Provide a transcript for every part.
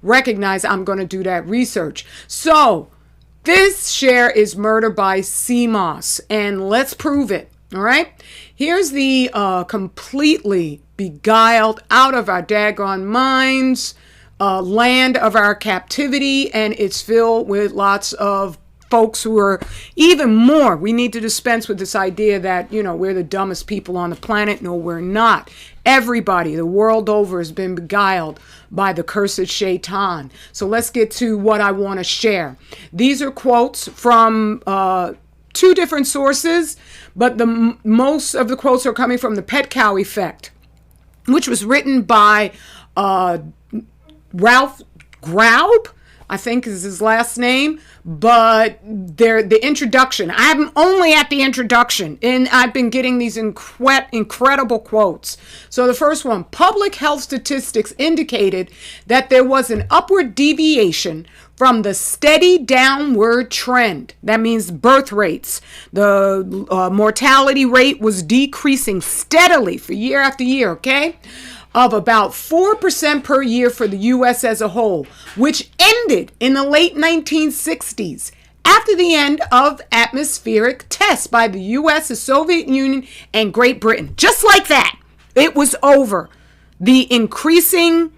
recognize I'm going to do that research. So this share is murder by Seamoss, and let's prove it. All right. Here's the completely beguiled, out of our daggone minds, land of our captivity, and it's filled with lots of folks who are even more. We need to dispense with this idea that, we're the dumbest people on the planet. No, we're not. Everybody the world over has been beguiled by the cursed shaitan. So let's get to what I want to share. These are quotes from two different sources, but most of the quotes are coming from the Pet Cow Effect, which was written by Ralph Graub, I think is his last name, but the introduction, I'm only at the introduction, and I've been getting these incredible quotes. So the first one, public health statistics indicated that there was an upward deviation from the steady downward trend. That means birth rates. The mortality rate was decreasing steadily for year after year, okay? Of about 4% per year for the U.S. as a whole, which ended in the late 1960s after the end of atmospheric tests by the U.S., the Soviet Union, and Great Britain. Just like that, it was over. The increasing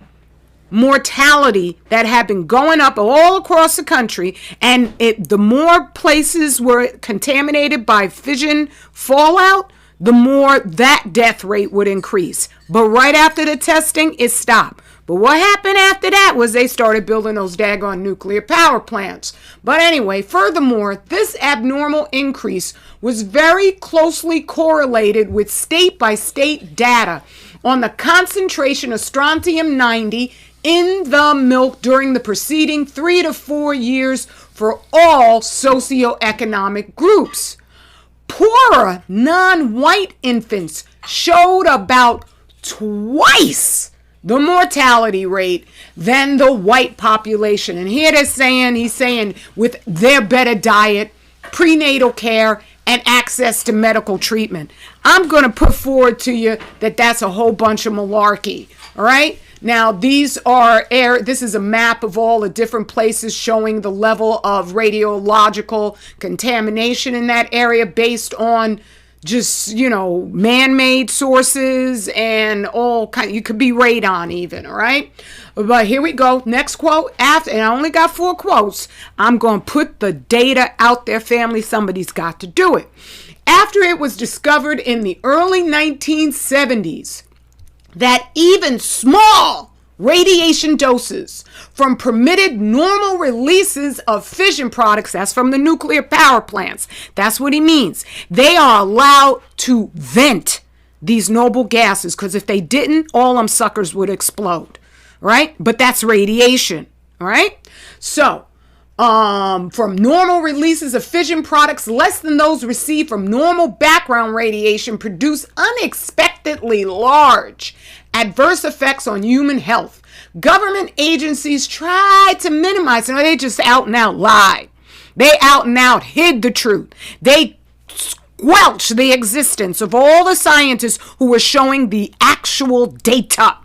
mortality that had been going up all across the country, and the more places were contaminated by fission fallout, the more that death rate would increase. But right after the testing, it stopped. But what happened after that was they started building those daggone nuclear power plants. But anyway, furthermore, this abnormal increase was very closely correlated with state-by-state data on the concentration of strontium-90 in the milk during the preceding 3 to 4 years for all socioeconomic groups. Poorer non-white infants showed about twice the mortality rate than the white population. And here he's saying with their better diet, prenatal care, and access to medical treatment. I'm going to put forward to you that that's a whole bunch of malarkey. All right. Now, this is a map of all the different places showing the level of radiological contamination in that area based on just, man-made sources and all kind. You could be radon even, all right? But here we go. Next quote. And I only got 4 quotes. I'm going to put the data out there, family. Somebody's got to do it. After it was discovered in the early 1970s that even small radiation doses from permitted normal releases of fission products, that's from the nuclear power plants, that's what he means, they are allowed to vent these noble gases, because if they didn't, all them suckers would explode, right? But that's radiation, all right? So from normal releases of fission products less than those received from normal background radiation produce unexpectedly large adverse effects on human health. Government agencies try to minimize, they just out and out lied. They out and out hid the truth. They squelched the existence of all the scientists who were showing the actual data.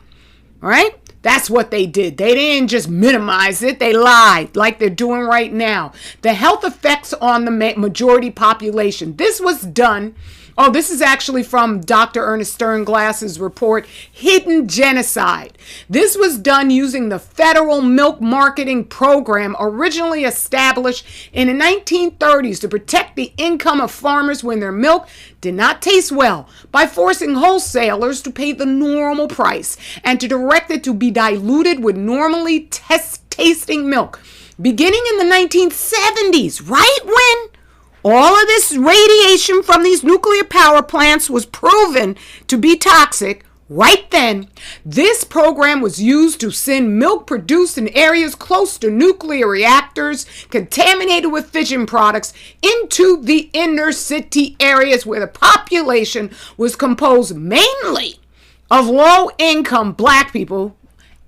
All right? That's what they did. They didn't just minimize it. They lied like they're doing right now. The health effects on the majority population. This was done. This is actually from Dr. Ernest Sternglass's report, Hidden Genocide. This was done using the Federal Milk Marketing Program, originally established in the 1930s to protect the income of farmers when their milk did not taste well, by forcing wholesalers to pay the normal price and to direct it to be diluted with normally tasting milk. Beginning in the 1970s, right when all of this radiation from these nuclear power plants was proven to be toxic, right then, this program was used to send milk produced in areas close to nuclear reactors contaminated with fission products into the inner city areas where the population was composed mainly of low-income black people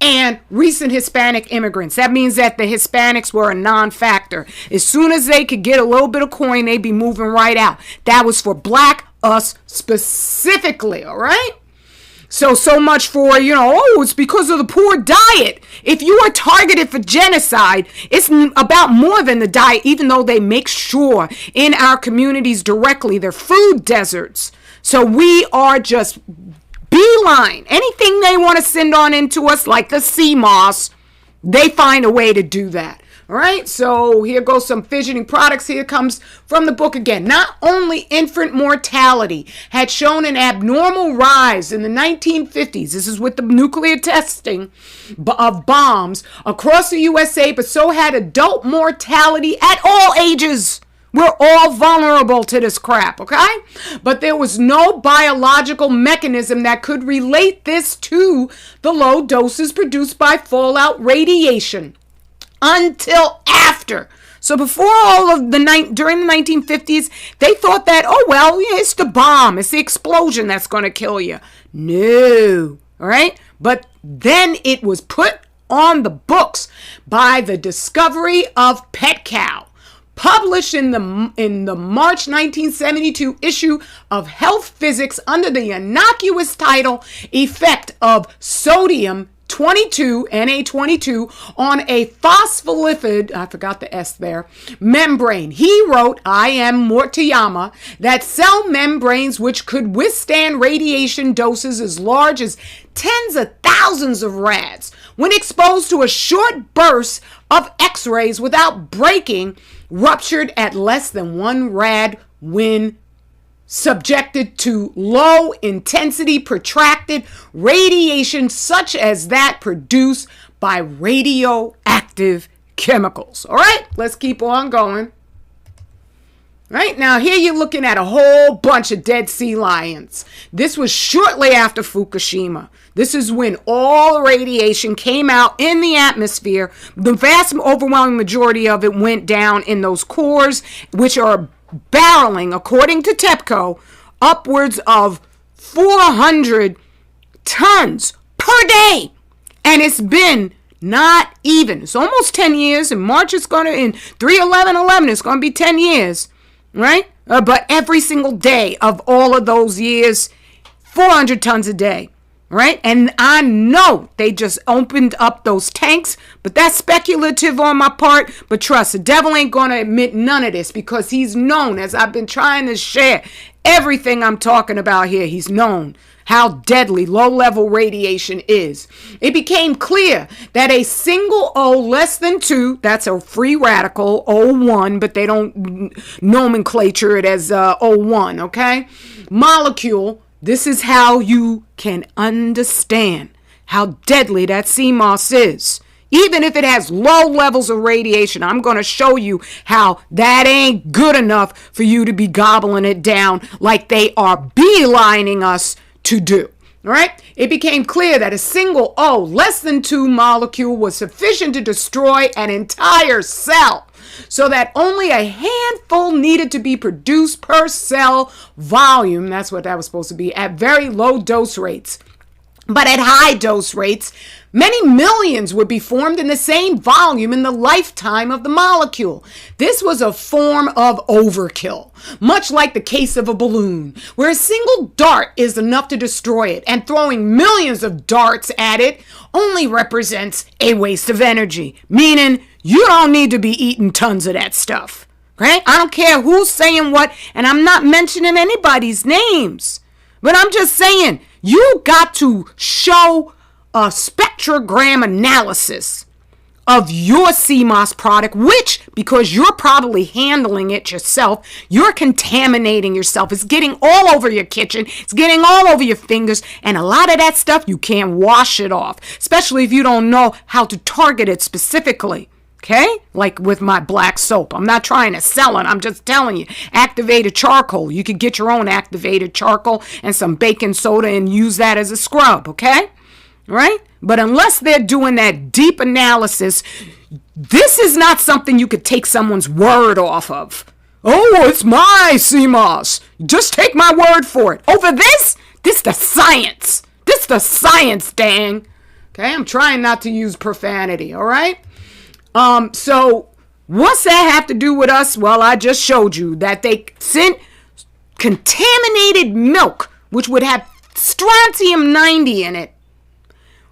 and recent Hispanic immigrants. That means that the Hispanics were a non-factor. As soon as they could get a little bit of coin, they'd be moving right out. That was for black us specifically, all right? So much for, it's because of the poor diet. If you are targeted for genocide, it's about more than the diet, even though they make sure in our communities directly they're food deserts. So we are just beeline. Anything they want to send on into us, like the Seamoss, they find a way to do that. All right, so here goes some fissioning products. Here comes from the book again. Not only infant mortality had shown an abnormal rise in the 1950s, this is with the nuclear testing of bombs across the USA, but so had adult mortality at all ages. We're all vulnerable to this crap, okay? But there was no biological mechanism that could relate this to the low doses produced by fallout radiation until after. So before during the 1950s, they thought that, it's the bomb, it's the explosion that's going to kill you. No, all right? But then it was put on the books by the discovery of pet cow, published in the March 1972 issue of Health Physics under the innocuous title Effect of Sodium 22, Na22, on a phospholipid, I forgot the S there, membrane. He wrote, I.M. Mortayama, that cell membranes which could withstand radiation doses as large as tens of thousands of rads, when exposed to a short burst of X-rays without breaking, ruptured at less than 1 rad when subjected to low intensity protracted radiation such as that produced by radioactive chemicals. All right, let's keep on going. Right now, here you're looking at a whole bunch of dead sea lions. This was shortly after Fukushima. This is when all the radiation came out in the atmosphere. The vast overwhelming majority of it went down in those cores, which are barreling, according to TEPCO, upwards of 400 tons per day. And it's been not even. It's almost 10 years. In March, it's going to, in 3/11/11, it's going to be 10 years, right? But every single day of all of those years, 400 tons a day. Right? And I know they just opened up those tanks, but that's speculative on my part. But trust, the devil ain't going to admit none of this, because he's known, as I've been trying to share everything I'm talking about here, he's known how deadly low-level radiation is. It became clear that a single O less than 2, that's a free radical, O1, but they don't nomenclature it as O1, okay? Molecule. This is how you can understand how deadly that Seamoss is. Even if it has low levels of radiation, I'm going to show you how that ain't good enough for you to be gobbling it down like they are beelining us to do. All right? It became clear that a single O less than 2 molecule was sufficient to destroy an entire cell, so that only a handful needed to be produced per cell volume. That's what that was supposed to be, at very low dose rates. But at high dose rates, many millions would be formed in the same volume in the lifetime of the molecule. This was a form of overkill, much like the case of a balloon, where a single dart is enough to destroy it, and throwing millions of darts at it only represents a waste of energy, meaning you don't need to be eating tons of that stuff. Right? I don't care who's saying what, and I'm not mentioning anybody's names, but I'm just saying, you got to show a spectrogram analysis of your Seamoss product, which, because you're probably handling it yourself, you're contaminating yourself. It's getting all over your kitchen. It's getting all over your fingers. And a lot of that stuff, you can't wash it off, especially if you don't know how to target it specifically. Okay? Like with my black soap. I'm not trying to sell it. I'm just telling you. Activated charcoal. You could get your own activated charcoal and some baking soda and use that as a scrub. Okay? Right? But unless they're doing that deep analysis, this is not something you could take someone's word off of. Oh, it's my Seamoss. Just take my word for it. Over this the science. This the science, dang. Okay? I'm trying not to use profanity. All right? So what's that have to do with us? Well, I just showed you that they sent contaminated milk, which would have strontium 90 in it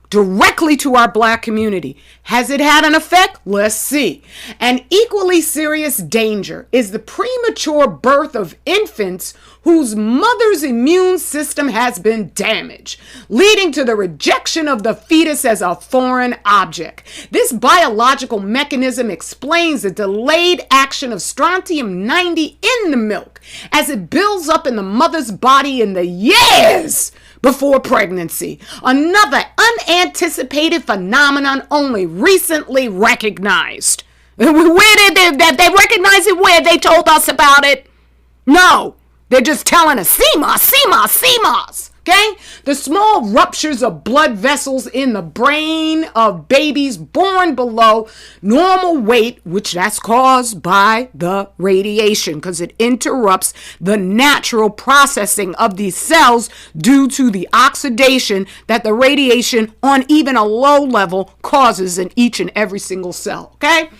directly to our black community. Has it had an effect? Let's see. An equally serious danger is the premature birth of infants whose mother's immune system has been damaged, leading to the rejection of the fetus as a foreign object. This biological mechanism explains the delayed action of strontium 90 in the milk as it builds up in the mother's body in the years before pregnancy. Another unanticipated phenomenon only recently recognized. Where did they recognize it? Where they told us about it? No, they're just telling us, Seamoss, Seamoss, Seamoss. Okay? The small ruptures of blood vessels in the brain of babies born below normal weight, which that's caused by the radiation because it interrupts the natural processing of these cells due to the oxidation that the radiation on even a low level causes in each and every single cell. Okay?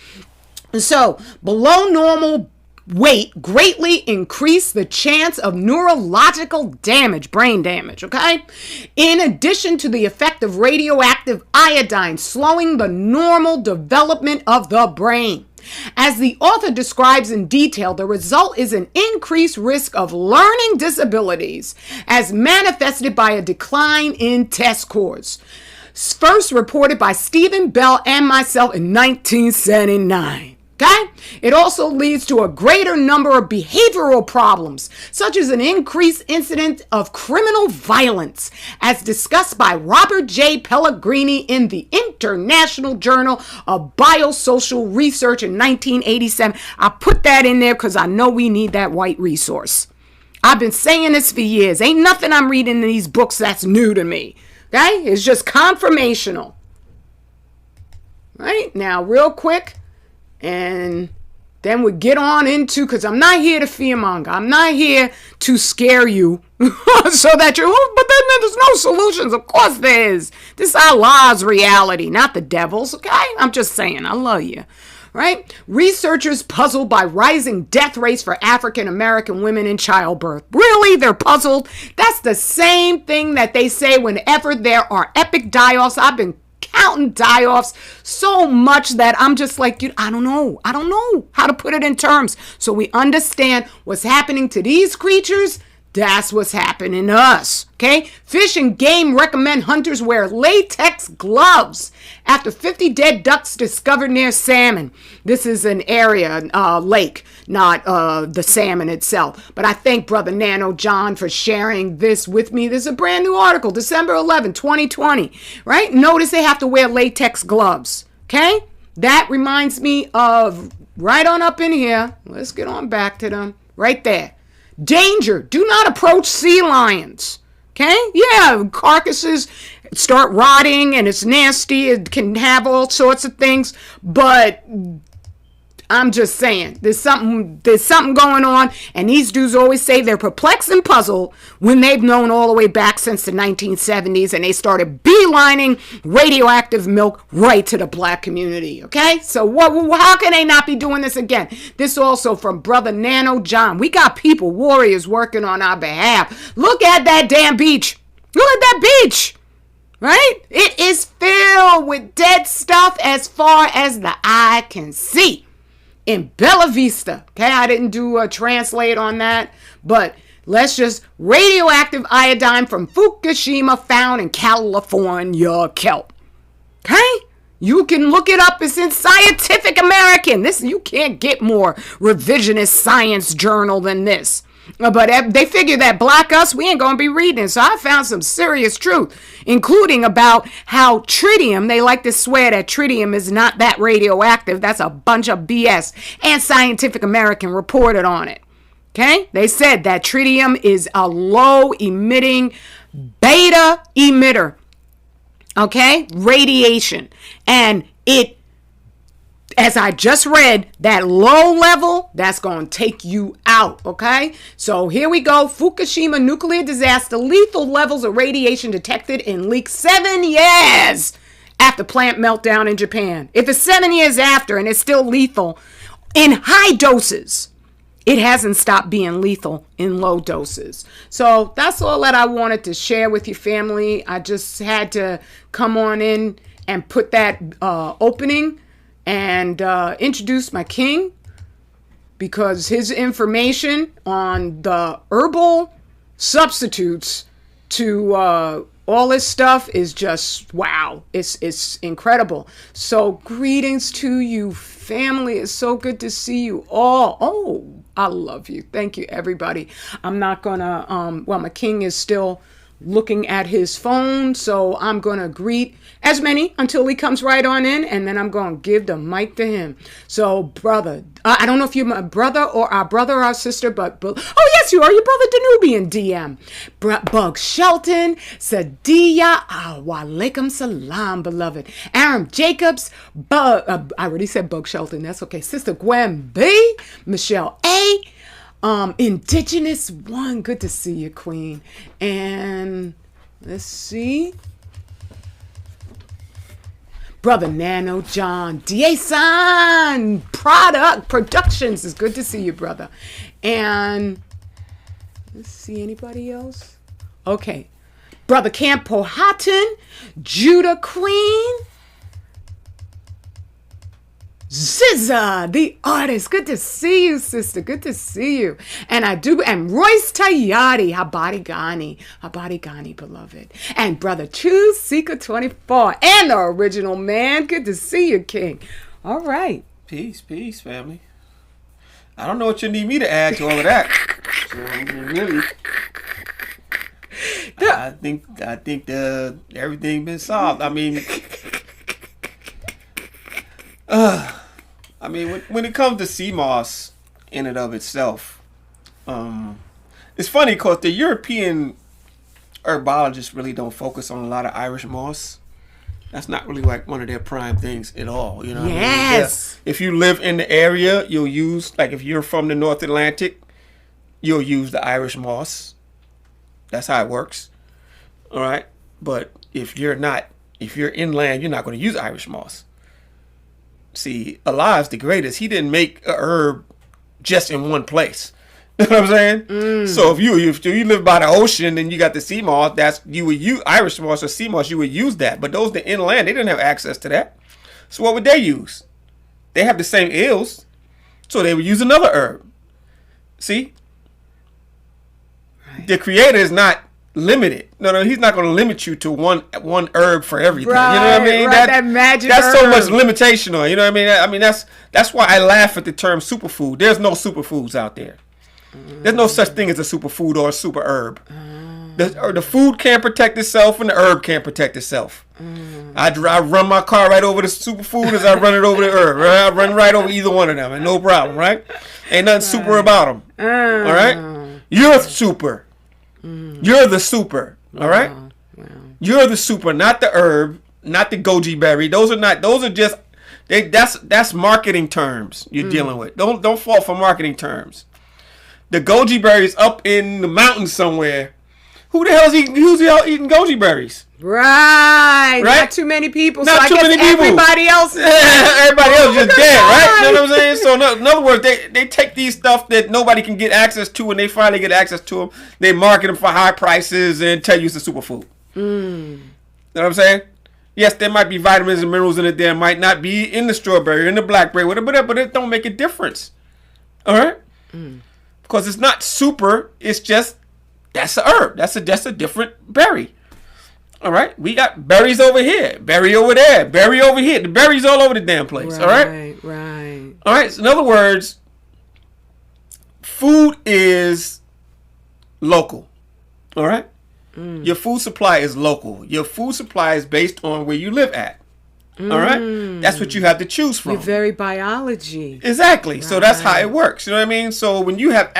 So below normal weight greatly increase the chance of neurological damage, brain damage, okay? In addition to the effect of radioactive iodine slowing the normal development of the brain. As the author describes in detail, the result is an increased risk of learning disabilities as manifested by a decline in test scores. First reported by Stephen Bell and myself in 1979. Okay? It also leads to a greater number of behavioral problems, such as an increased incidence of criminal violence, as discussed by Robert J. Pellegrini in the International Journal of Biosocial Research in 1987. I put that in there because I know we need that white resource. I've been saying this for years. Ain't nothing I'm reading in these books that's new to me. Okay? It's just confirmational. Right? Now, real quick. And then we get on into, because I'm not here to fearmonger. I'm not here to scare you so that you're, oh, but then there's no solutions. Of course there is. This is Allah's reality, not the devil's, okay? I'm just saying, I love you, right? Researchers puzzled by rising death rates for African American women in childbirth. Really? They're puzzled? That's the same thing that they say whenever there are epic die-offs. I've been counting die-offs so much that I'm just like, I don't know how to put it in terms so we understand what's happening to these creatures. That's what's happening to us. Okay? Fish and Game recommend hunters wear latex gloves after 50 dead ducks discovered near salmon. This is an area, lake, not the salmon itself. But I thank Brother Nano John for sharing this with me. This is a brand new article, December 11, 2020. Right? Notice they have to wear latex gloves. Okay? That reminds me of right on up in here. Let's get on back to them. Right there. Danger. Do not approach sea lions. Okay? Yeah, carcasses start rotting and it's nasty. It can have all sorts of things. But I'm just saying, there's something going on. And these dudes always say they're perplexed and puzzled when they've known all the way back since the 1970s. And they started beelining radioactive milk right to the black community. Okay? So how can they not be doing this again? This also from Brother Nano John. We got people, warriors, working on our behalf. Look at that damn beach. Look at that beach. Right? It is filled with dead stuff as far as the eye can see. In Bella Vista. Okay, I didn't do a translate on that, but let's just radioactive iodine from Fukushima found in California kelp. Okay? You can look it up. It's in Scientific American. You can't get more revisionist science journal than this. But they figure that black us, we ain't going to be reading it. So I found some serious truth, including about how tritium, they like to swear that tritium is not that radioactive. That's a bunch of BS. And Scientific American reported on it. Okay? They said that tritium is a low emitting beta emitter. Okay? Radiation. And it, as I just read, that low level, that's going to take you out, okay? So here we go. Fukushima nuclear disaster, lethal levels of radiation detected in leak 7 years after plant meltdown in Japan. If it's 7 years after and it's still lethal in high doses, it hasn't stopped being lethal in low doses. So that's all that I wanted to share with your family. I just had to come on in and put that opening and introduce my king, because his information on the herbal substitutes to all this stuff is just wow. It's incredible. So greetings to you, family. It's so good to see you all. Oh, I love you. Thank you, everybody. I'm not gonna my king is still looking at his phone, so I'm gonna greet as many until he comes right on in, and then I'm gonna give the mic to him. So, brother, I don't know if you're my brother or our sister, but oh yes, you are, your brother Danubian DM. Bug Shelton, Sadia, walaikum salam, beloved. Aram Jacobs, I already said Bug Shelton, that's okay. Sister Gwen B, Michelle A, Indigenous One, good to see you, Queen. And let's see, Brother Nano John Diason Productions, is good to see you, brother. And let's see, anybody else? Okay, Brother Camp Powhatan, Judah Queen, Ziza, the artist. Good to see you, sister. Good to see you. And Royce Tayati, Habari Ghani, beloved. And Brother True Seeker 24, and the original man. Good to see you, King. All right. Peace, family. I don't know what you need me to add to all of that. So, really, I think everything been solved. I mean, when it comes to Seamoss in and of itself, it's funny because the European herbologists really don't focus on a lot of Irish moss. That's not really like one of their prime things at all. You know what I mean? Yes. If you live in the area, you'll use, like if you're from the North Atlantic, you'll use the Irish moss. That's how it works. All right. But if you're inland, you're not going to use Irish moss. See, Allah's the greatest. He didn't make a herb just in one place. You know what I'm saying? So if you live by the ocean and you got the sea moss, you would use Irish moss or sea moss. You would use that. But those that inland, they didn't have access to that. So what would they use? They have the same ills, so they would use another herb. See, right. The Creator is not limited. No, he's not going to limit you to one herb for everything. Right, you know what I mean? Right, that magic that's herb. So much limitation on it, you know what I mean? That's why I laugh at the term superfood. There's no superfoods out there. There's no such thing as a superfood or a super herb. The food can't protect itself and the herb can't protect itself. I run my car right over the superfood as I run it over the herb. Right? I run right over either one of them and no problem, right? Ain't nothing super about them. All right? You're super. You're the super. All right? Wow. You're the super, not the herb, not the goji berry. Those are just that's marketing terms you're dealing with. Don't fall for marketing terms. The goji berries up in the mountains somewhere. Who's eating goji berries? Right. Not too many people. Not too many people. Everybody else. Everybody else just dead, right? You know what I'm saying? So in other words, they take these stuff that nobody can get access to, and they finally get access to them. They market them for high prices and tell you it's a superfood. You know what I'm saying? Yes, there might be vitamins and minerals in it. There might not be in the strawberry, in the blackberry, whatever, but it don't make a difference. All right? Because it's not super. It's just, that's a herb. That's a different berry. All right? We got berries over here, berry over there, berry over here. The berries all over the damn place. All right? Right. All right? So in other words, food is local. All right? Your food supply is local. Your food supply is based on where you live at. All right? That's what you have to choose from. Your very biology. Exactly. Right. So that's how it works. You know what I mean? So when you have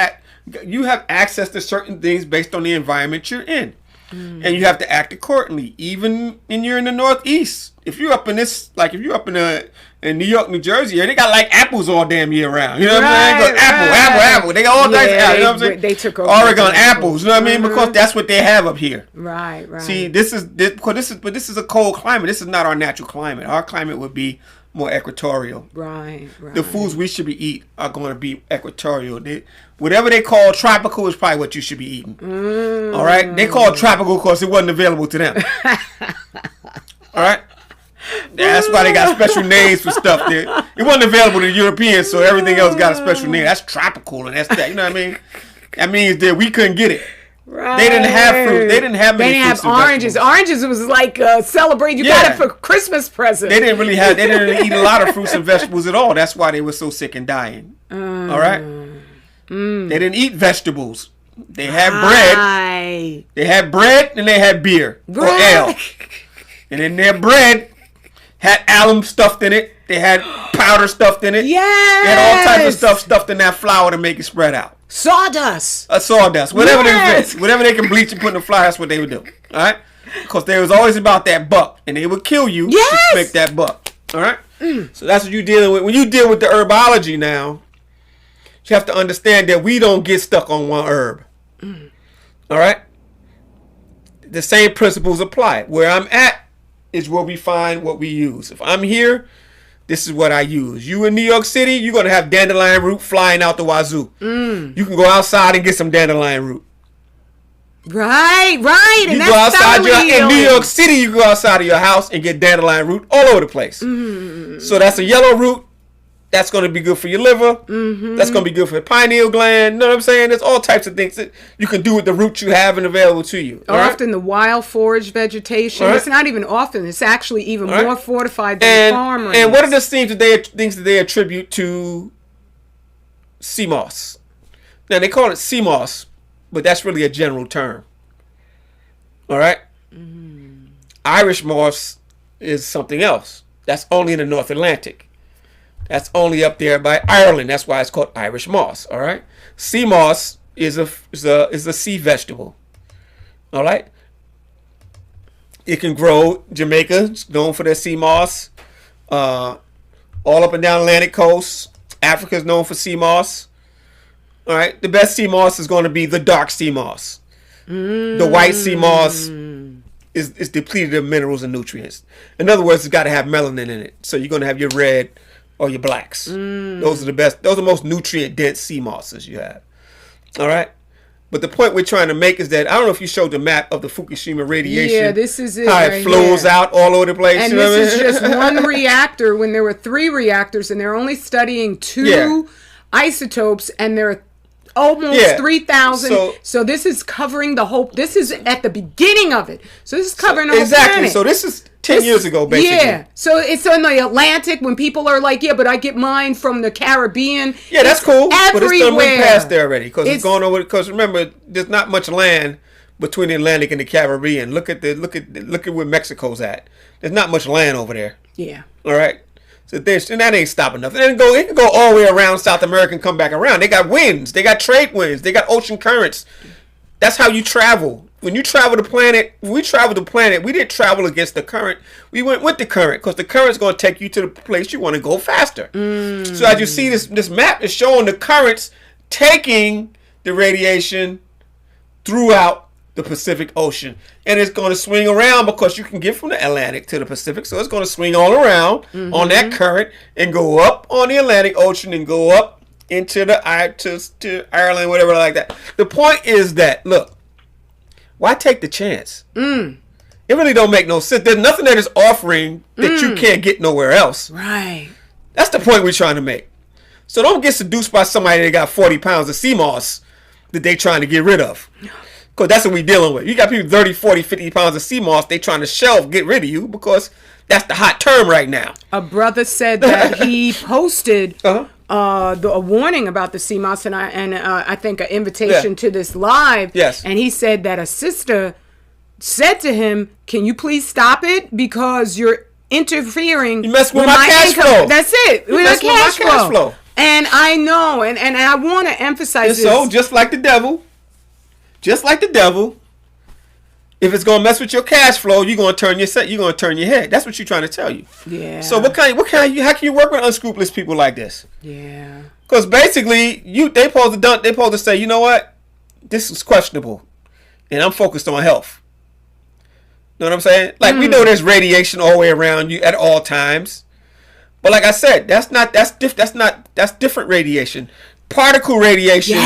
access to certain things based on the environment you're in. And you have to act accordingly. Even when you're in the Northeast. If you're up in in New York, New Jersey, they got like apples all damn year round. You know what I'm saying? Apple. They got all types of apples. You know what I'm saying? They took over Oregon apples. You know what I mean? Because that's what they have up here. Right. See, this is a cold climate. This is not our natural climate. Our climate would be more equatorial. Right. The foods we should be eating are going to be equatorial. Whatever they call tropical is probably what you should be eating. All right? They call it tropical because it wasn't available to them. All right? That's why they got special names for stuff there. It wasn't available to Europeans, so everything else got a special name. That's tropical, and that's that. You know what I mean? That means that we couldn't get it. Right. They didn't have fruit. They didn't have many fruits. They didn't have oranges. Oranges was like celebrate. You got it for Christmas present. They didn't really eat a lot of fruits and vegetables at all. That's why they were so sick and dying. All right? They didn't eat vegetables. They had bread. They had bread and they had beer or ale. And then their bread had alum stuffed in it. They had powder stuffed in it. Yes. They had all types of stuff stuffed in that flour to make it spread out. Sawdust. Sawdust. Whatever they can bleach and put in the flour, that's what they would do. All right? Because they was always about that buck. And they would kill you to make that buck. All right? So that's what you're dealing with. When you deal with the herbology now, you have to understand that we don't get stuck on one herb. All right? The same principles apply. Where I'm at is where we find what we use. If I'm here, this is what I use. You in New York City, you're going to have dandelion root flying out the wazoo. You can go outside and get some dandelion root. Right. You go outside in New York City, you go outside of your house and get dandelion root all over the place. So that's a yellow root. That's going to be good for your liver. That's going to be good for the pineal gland. You know what I'm saying? There's all types of things that you can do with the roots you have and available to you. Often the wild forage vegetation. It's not even often. It's actually even more fortified than the farm raised. And what are the things that they attribute to Seamoss? Now, they call it Seamoss, but that's really a general term. All right? Irish moss is something else. That's only in the North Atlantic. That's only up there by Ireland. That's why it's called Irish moss. All right. Sea moss is a sea vegetable. All right. It can grow. Jamaica is known for their sea moss. All up and down Atlantic coast. Africa is known for sea moss. All right. The best sea moss is going to be the dark sea moss. The white sea moss is depleted of minerals and nutrients. In other words, it's got to have melanin in it. So you're going to have your red or your blacks. Those are the best. Those are the most nutrient dense sea mosses you have. All right. But the point we're trying to make is that I don't know if you showed the map of the Fukushima radiation. Yeah, this is it. How it flows out all over the place. And you know this what I is mean? just one reactor when there were 3 reactors, and they're only studying 2 isotopes, and there are almost 3,000. So this is covering the whole. This is at the beginning of it. So this is covering the whole planet. So this is 10 years ago, basically. Yeah. So it's in the Atlantic when people are like, yeah, but I get mine from the Caribbean. Yeah, that's cool. Everywhere. But it's done went past there already because it's going over. Because remember, there's not much land between the Atlantic and the Caribbean. Look at where Mexico's at. There's not much land over there. Yeah. All right. So and that ain't stopping nothing. It can go all the way around South America and come back around. They got winds. They got trade winds. They got ocean currents. That's how you travel. When you travel the planet, we didn't travel against the current. We went with the current because the current's going to take you to the place you want to go faster. So as you see, this map is showing the currents taking the radiation throughout the Pacific Ocean. And it's going to swing around because you can get from the Atlantic to the Pacific. So it's going to swing all around on that current and go up on the Atlantic Ocean and go up into to Ireland, whatever like that. The point is that, look, why take the chance? It really don't make no sense. There's nothing that is offering that you can't get nowhere else. Right. That's the point we're trying to make. So don't get seduced by somebody that got 40 pounds of sea moss that they trying to get rid of. Because that's what we're dealing with. You got people 30, 40, 50 pounds of sea moss they trying to get rid of you because that's the hot term right now. A brother said that he posted a warning about the Seamoss and I think an invitation to this live. Yes. And he said that a sister said to him, "Can you please stop it because you're interfering with my cash income." flow. That's it. With my cash flow. And I know, and I want to emphasize this. So just like the devil, if it's gonna mess with your cash flow, you're gonna turn your head. That's what you're trying to tell you. Yeah. So how can you work with unscrupulous people like this? Yeah. Because basically, they supposed to say, you know what, this is questionable, and I'm focused on health. You know what I'm saying? Like we know there's radiation all the way around you at all times, But like I said, that's different radiation. Particle radiation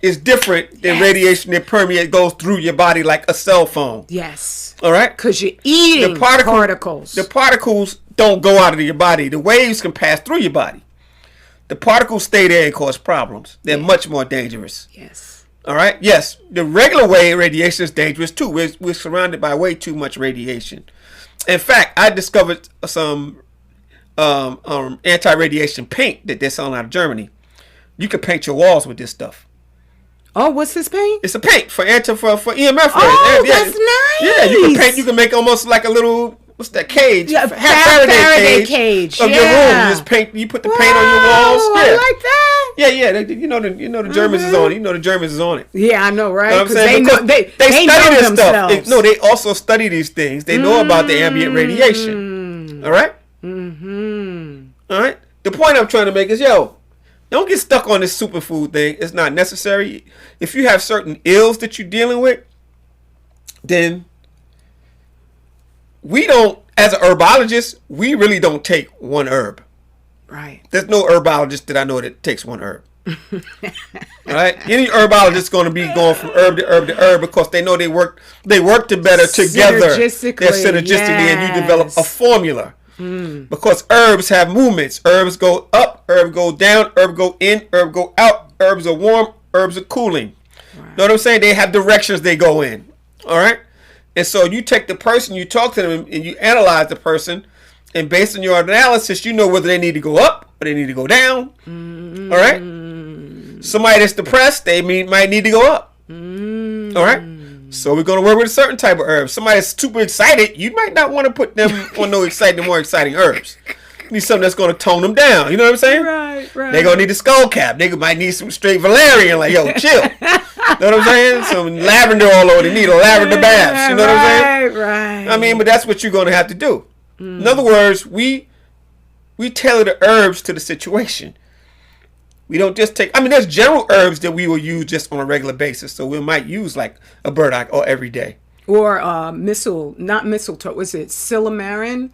is different than radiation that goes through your body like a cell phone. Yes. All right? Because you're eating particles. The particles don't go out of your body. The waves can pass through your body. The particles stay there and cause problems. They're much more dangerous. Yes. All right? Yes, the regular wave radiation is dangerous too. We're surrounded by way too much radiation. In fact, I discovered some anti-radiation paint that they're selling out of Germany. You can paint your walls with this stuff. Oh, what's this paint? It's a paint for EMF. Oh, that's nice. Yeah, you can paint. You can make almost like a little, what's that cage? Yeah, Faraday cage of your room. You just paint. You put the paint on your walls. Yeah, I like that. Yeah. You know the Germans is on it. You know the Germans is on it. Yeah, I know, right? You know what I'm saying? Because they study this themselves. stuff. No, they also study these things. They know about the ambient radiation. All right. All right. The point I'm trying to make is, don't get stuck on this superfood thing. It's not necessary. If you have certain ills that you're dealing with, then we don't, as an herbologist, we really don't take one herb. Right. There's no herbologist that I know that takes one herb. All right. Any herbologist is going to be going from herb to herb to herb because they know they work together. Synergistically. They're synergistically, and you develop a formula. Because herbs have movements. Herbs go up, herb go down, herb go in, herb go out. Herbs are warm, herbs are cooling. Right. Know what I'm saying? They have directions they go in. All right? And so you take the person, you talk to them, and you analyze the person. And based on your analysis, you know whether they need to go up or they need to go down. All right? Somebody that's depressed, they might need to go up. All right? So we're going to work with a certain type of herbs. Somebody that's super excited, you might not want to put them on more exciting herbs. You need something that's going to tone them down. You know what I'm saying? Right. They're going to need a skull cap. They might need some straight valerian. Like, yo, chill. You know what I'm saying? Some lavender all over. They need a lavender bath. You know what I'm saying? Right. I mean, but that's what you're going to have to do. In other words, we tailor the herbs to the situation. We don't just take, there's general herbs that we will use just on a regular basis. So we might use like a burdock or every day. Or not mistletoe, was it silymarin?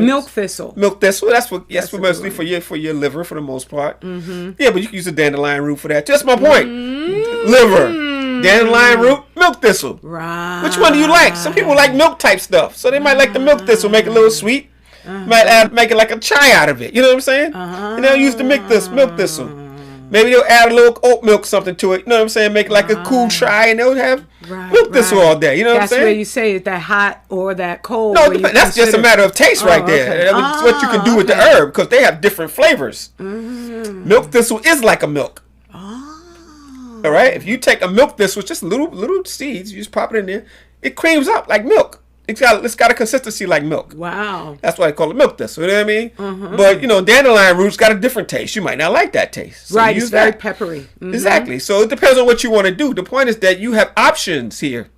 Milk thistle. Milk thistle, that's mostly for your liver for the most part. Yeah, but you can use a dandelion root for that. That's my point. Liver, dandelion root, milk thistle. Right. Which one do you like? Some people like milk type stuff. So they might like the milk thistle, make it a little sweet. Might make it like a chai out of it. You know what I'm saying? And they'll use the milk thistle. Maybe they'll add a little oat milk something to it. You know what I'm saying? Make it like a cool chai, and they'll have milk thistle all day. You know what I'm saying? That's where you say that hot or that cold. No, that's just a matter of taste right there. Okay. That's what you can do with the herb because they have different flavors. Milk thistle is like a milk. All right? If you take a milk thistle, just little seeds, you just pop it in there, it creams up like milk. It's got a consistency like milk. Wow. That's why I call it milk thistle. You know what I mean? But, dandelion root's got a different taste. You might not like that taste. So right, it's very peppery. Exactly. So it depends on what you want to do. The point is that you have options here.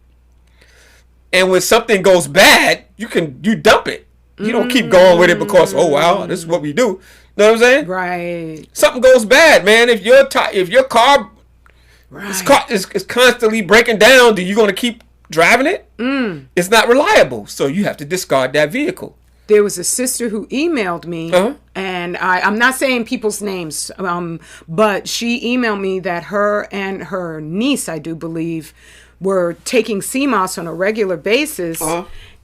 And when something goes bad, you dump it. You don't keep going with it because, oh, wow, this is what we do. You know what I'm saying? Right. Something goes bad, man. If your car is constantly breaking down, are you going to keep driving it? It's not reliable, so you have to discard that vehicle. There was a sister who emailed me, and I'm not saying people's names, but she emailed me that her and her niece, I do believe, were taking Seamoss on a regular basis,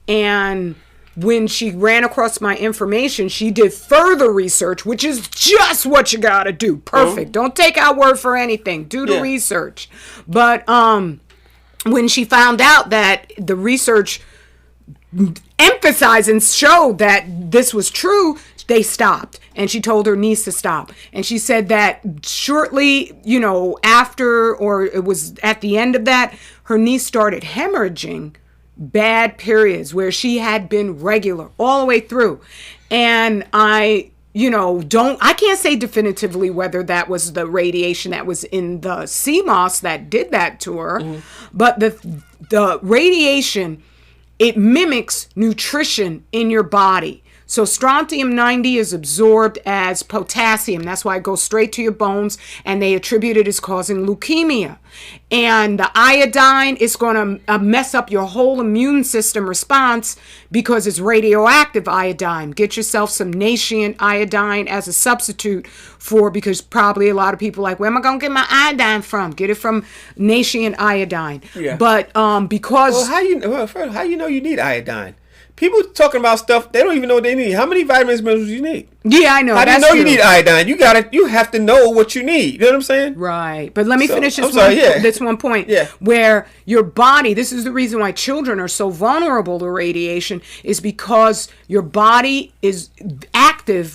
and when she ran across my information, she did further research, which is just what you gotta do. Perfect. Don't take our word for anything. Do the research. But when she found out that the research emphasized and showed that this was true, they stopped. And she told her niece to stop. And she said that shortly, after, or it was at the end of that, her niece started hemorrhaging bad periods where she had been regular all the way through. And I can't say definitively whether that was the radiation that was in the Seamoss that did that to her, but the radiation, it mimics nutrition in your body. So strontium-90 is absorbed as potassium. That's why it goes straight to your bones, and they attribute it as causing leukemia. And the iodine is going to mess up your whole immune system response because it's radioactive iodine. Get yourself some nascent iodine as a substitute because probably a lot of people are like, where am I going to get my iodine from? Get it from nascent iodine. Yeah. But because... Well, how you know you need iodine? People talking about stuff they don't even know what they need. How many vitamins, minerals you need? Yeah, I know. How do you know you need iodine? You have to know what you need. You know what I'm saying? Right. But let me finish this one point. Yeah. Where your body, this is the reason why children are so vulnerable to radiation, is because your body is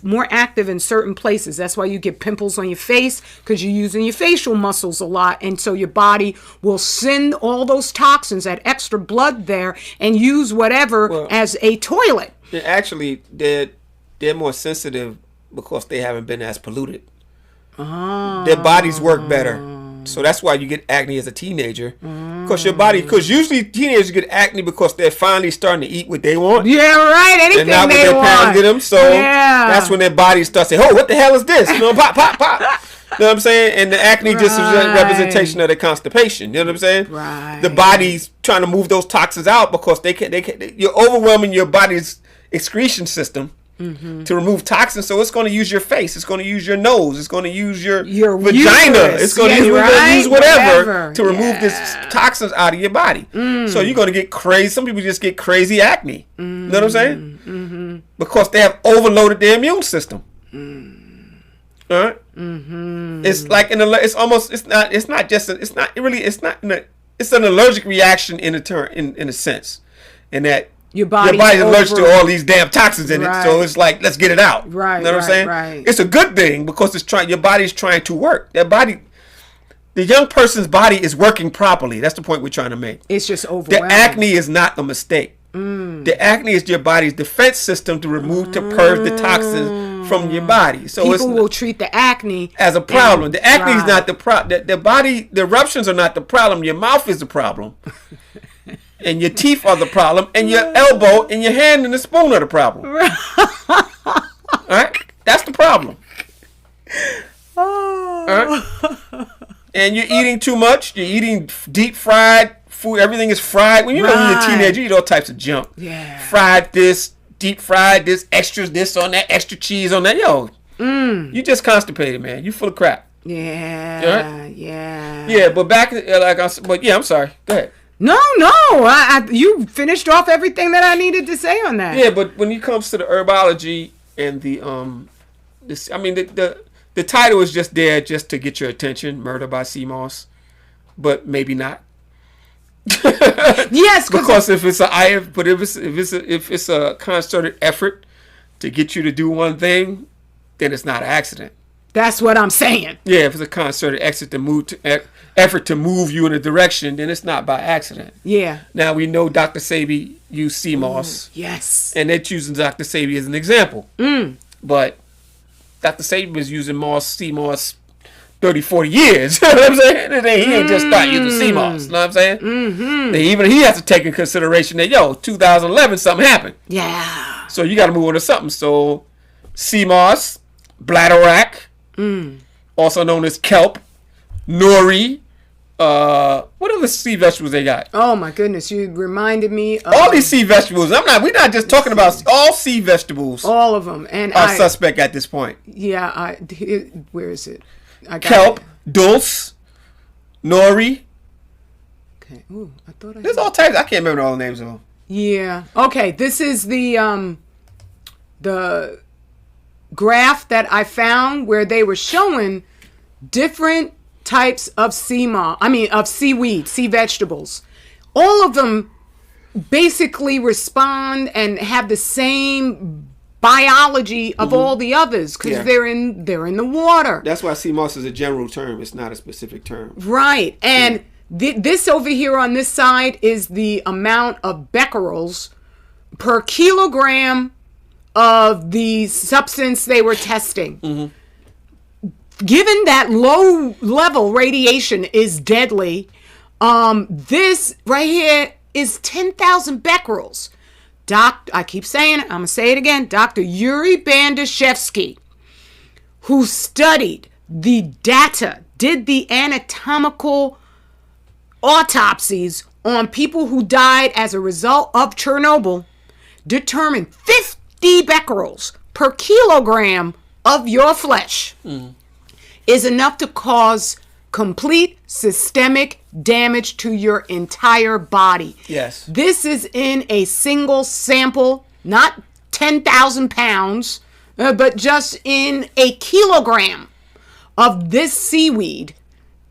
more active in certain places. That's why you get pimples on your face, because you're using your facial muscles a lot. And so your body will send all those toxins, that extra blood there, and use whatever as a toilet. Actually, they're more sensitive because they haven't been as polluted. Their bodies work better. So that's why you get acne as a teenager. Because usually teenagers get acne because they're finally starting to eat what they want. Yeah, right. Anything and not what their parents get them. So that's when their body starts saying, oh, what the hell is this? You know, pop, pop, pop. You know what I'm saying? And the acne just is a representation of the constipation. You know what I'm saying? Right. The body's trying to move those toxins out because you're overwhelming your body's excretion system. To remove toxins, so it's going to use your face, it's going to use your nose, it's going to use your vagina, uterus. it's going to use whatever to remove these toxins out of your body. So you're going to get crazy. Some people just get crazy acne. You know what I'm saying? Because they have overloaded their immune system. All right. It's like it's an allergic reaction in a sense, in that. Your body's allergic to all these damn toxins in it, so it's like, let's get it out. Right, you know what I'm saying? Right. It's a good thing because your body's trying to work. The young person's body is working properly. That's the point we're trying to make. It's just overwhelming. The acne is not a mistake. The acne is your body's defense system to purge the toxins from your body. So people will treat the acne as a problem. The acne is not the problem. The eruptions are not the problem. Your mouth is the problem. And your teeth are the problem, and your elbow and your hand and the spoon are the problem. All right? That's the problem. All right? And you're eating too much. You're eating deep fried food. Everything is fried. When you're a teenager, you eat all types of junk. Yeah. Fried this, deep fried this, extras this on that, extra cheese on that. Yo, you just constipated, man. You full of crap. Yeah. Right? Yeah, but I'm sorry. Go ahead. No. You finished off everything that I needed to say on that. Yeah, but when it comes to the herbology and the title is just there just to get your attention. Murder by Seamoss, but maybe not. Yes, because if it's a concerted effort to get you to do one thing, then it's not an accident. That's what I'm saying. Yeah, if it's a concerted effort to move you in a direction, then it's not by accident. Yeah. Now we know Dr. Sebi used Seamoss. Yes. And they're choosing Dr. Sebi as an example. But Dr. Sebi was using Seamoss 30, 40 years. You know what I'm saying? He ain't just start using Seamoss. You know what I'm saying? Even he has to take in consideration that, 2011, something happened. Yeah. So you got to move on to something. So Seamoss, bladderwrack, also known as kelp, nori, what other sea vegetables they got? Oh my goodness, you reminded me of all these sea vegetables. We're not just talking about all sea vegetables. All of them. And are suspect at this point. Yeah, where is it? Kelp, dulse, nori. Okay. Ooh, I thought there's all types. I can't remember all the names of them. Yeah. Okay, this is the graph that I found where they were showing different types of seaweed, sea vegetables. All of them basically respond and have the same biology of all the others because they're in the water. That's why Seamoss is a general term. It's not a specific term. Right. And this over here on this side is the amount of becquerels per kilogram of the substance they were testing. Given that low level radiation is deadly, this right here is 10,000 becquerels. I keep saying it, I'm going to say it again, Dr. Yuri Bandashevsky, who studied the data, did the anatomical autopsies on people who died as a result of Chernobyl, determined 50 becquerels per kilogram of your flesh is enough to cause complete systemic damage to your entire body. Yes. This is in a single sample, not 10,000 pounds, but just in a kilogram of this seaweed,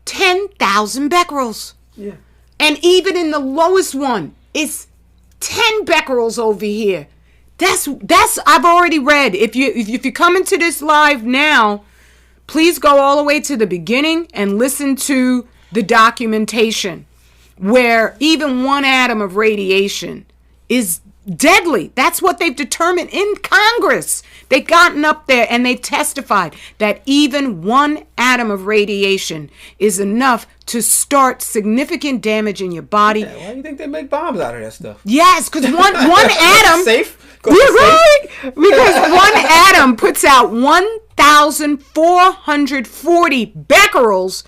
10,000 becquerels. Yeah. And even in the lowest one, it's 10 becquerels over here. That's I've already read. If you come into this live now, please go all the way to the beginning and listen to the documentation where even 1 atom of radiation is deadly. That's what they've determined in Congress. They've gotten up there and they testified that even 1 atom of radiation is enough to start significant damage in your body. Yeah, why do you think they make bombs out of that stuff? Yes, because one atom... Safe? You're right. Because 1 atom puts out 1,440 becquerels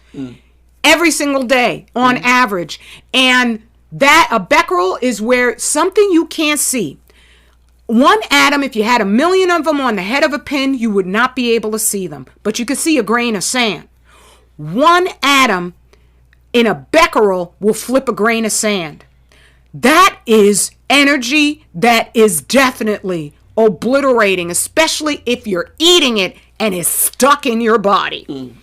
every single day on average. And that a becquerel is where something you can't see. 1 atom, if you had 1 million of them on the head of a pin, you would not be able to see them. But you could see a grain of sand. 1 atom in a becquerel will flip a grain of sand. That is energy that is definitely obliterating, especially if you're eating it and it's stuck in your body.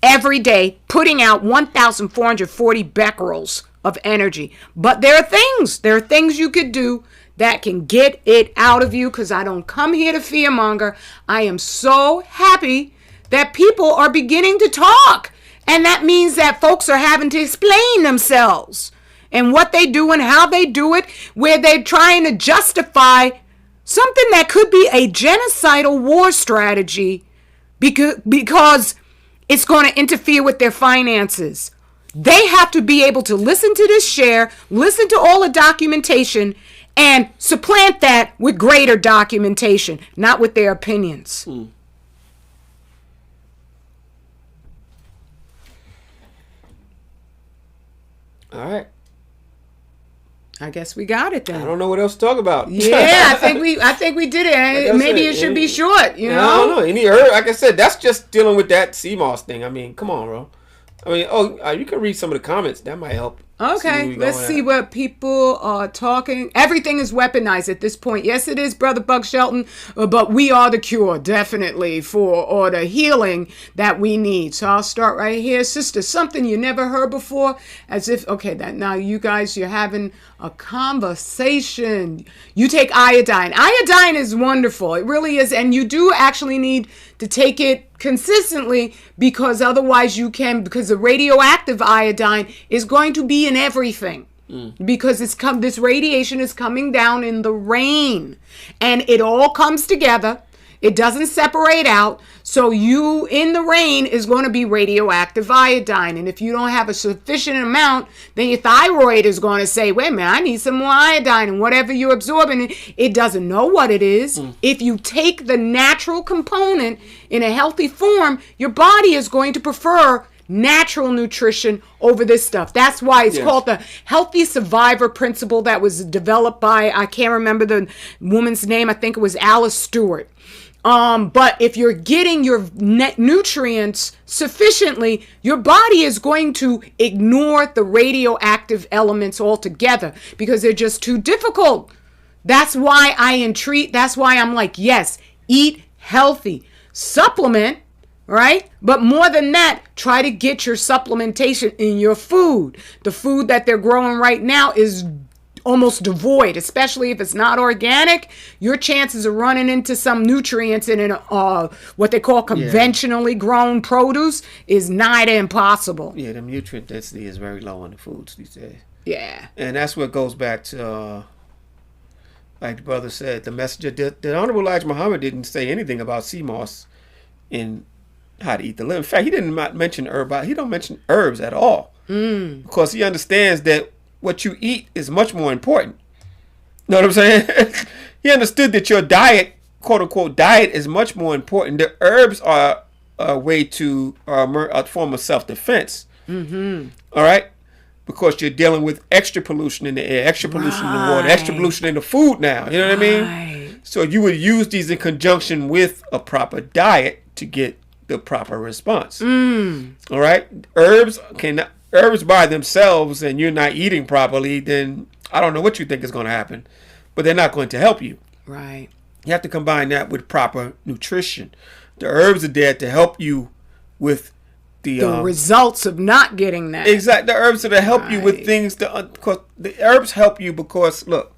Every day, putting out 1,440 becquerels of energy. But there are things you could do that can get it out of you, because I don't come here to fearmonger. I am so happy that people are beginning to talk. And that means that folks are having to explain themselves and what they do and how they do it, where they're trying to justify something that could be a genocidal war strategy because it's going to interfere with their finances. They have to be able to listen to this share, listen to all the documentation, and supplant that with greater documentation, not with their opinions. All right. I guess we got it then. I don't know what else to talk about. Yeah, I think we did it. Maybe it should be short, you know? I don't know. Any herb, like I said, that's just dealing with that Seamoss thing. I mean, come on, bro. I mean, you can read some of the comments. That might help. Okay, let's see what people are talking. Everything is weaponized at this point. Yes, it is, Brother Buck Shelton, but we are the cure, definitely, or the healing that we need. So I'll start right here. Sister, something you never heard before, as if, okay, that now you guys, you're having a conversation. You take iodine. Iodine is wonderful. It really is, and you do actually need to take it consistently, because otherwise because the radioactive iodine is going to be in everything, because this radiation is coming down in the rain, and it all comes together. It doesn't separate out. So you in the rain is going to be radioactive iodine. And if you don't have a sufficient amount, then your thyroid is going to say, wait a minute, I need some more iodine. And whatever you're absorbing, it doesn't know what it is. If you take the natural component in a healthy form, your body is going to prefer natural nutrition over this stuff. That's why it's called the healthy survivor principle, that was developed by, I can't remember the woman's name, I think it was Alice Stewart. But if you're getting your nutrients sufficiently, your body is going to ignore the radioactive elements altogether, because they're just too difficult. That's why that's why I'm like, yes, eat healthy, supplement, right? But more than that, try to get your supplementation in your food. The food that they're growing right now is almost devoid, especially if it's not organic. Your chances of running into some nutrients in what they call conventionally grown produce is nigh to impossible. Yeah, the nutrient density is very low in the foods these days. Yeah. And that's what goes back to, like the brother said, the messenger, the Honorable Elijah Muhammad didn't say anything about Seamoss in how to eat the liver. In fact, he didn't mention he don't mention herbs at all, because he understands that what you eat is much more important. Know what I'm saying? he understood that your diet, quote unquote, diet is much more important. The herbs are a way to a form of self-defense. All right, because you're dealing with extra pollution in the air, extra pollution in the water, extra pollution in the food now. You know what I mean? So you would use these in conjunction with a proper diet to get the proper response. All right, herbs by themselves, and you're not eating properly, then I don't know what you think is going to happen, but they're not going to help you. Right. You have to combine that with proper nutrition. The herbs are there to help you with the results of not getting that. Exactly. The herbs are to help you with things. Because the herbs help you because, look,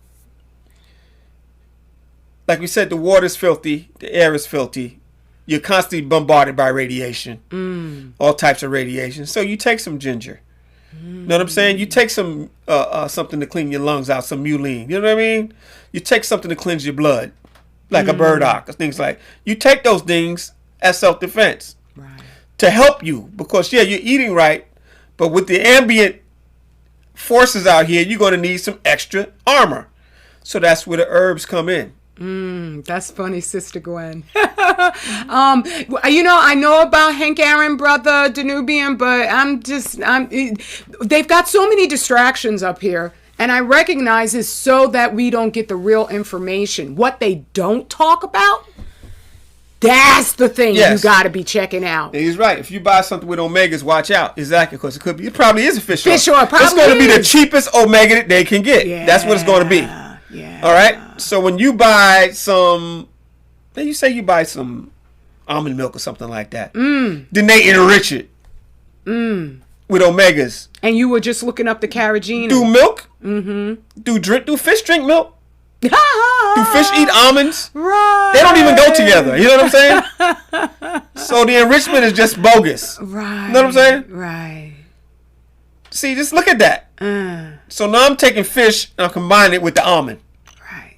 like we said, the water's filthy, the air is filthy. You're constantly bombarded by radiation, all types of radiation. So you take some ginger. You know what I'm saying? You take some something to clean your lungs out, some mullein. You know what I mean? You take something to cleanse your blood, like a burdock or things like. You take those things as self-defense to help you because you're eating right, but with the ambient forces out here, you're going to need some extra armor. So that's where the herbs come in. That's funny, Sister Gwen. I know about Hank Aaron, Brother Danubian, but they've got so many distractions up here. And I recognize it's so that we don't get the real information. What they don't talk about, that's the thing you got to be checking out. He's right. If you buy something with omegas, watch out. Exactly, because it probably is a fish oil. Fish oil probably It's going to be the cheapest omega that they can get. Yeah. That's what it's going to be. Yeah. All right. So when you buy some, then you say you buy some almond milk or something like that, then they enrich it with omegas. And you were just looking up the carrageenan. Do milk? Do fish drink milk? Do fish eat almonds? Right. They don't even go together. You know what I'm saying? So the enrichment is just bogus. Right. You know what I'm saying? Right. See, just look at that. So now I'm taking fish and I'm combining it with the almond. Right.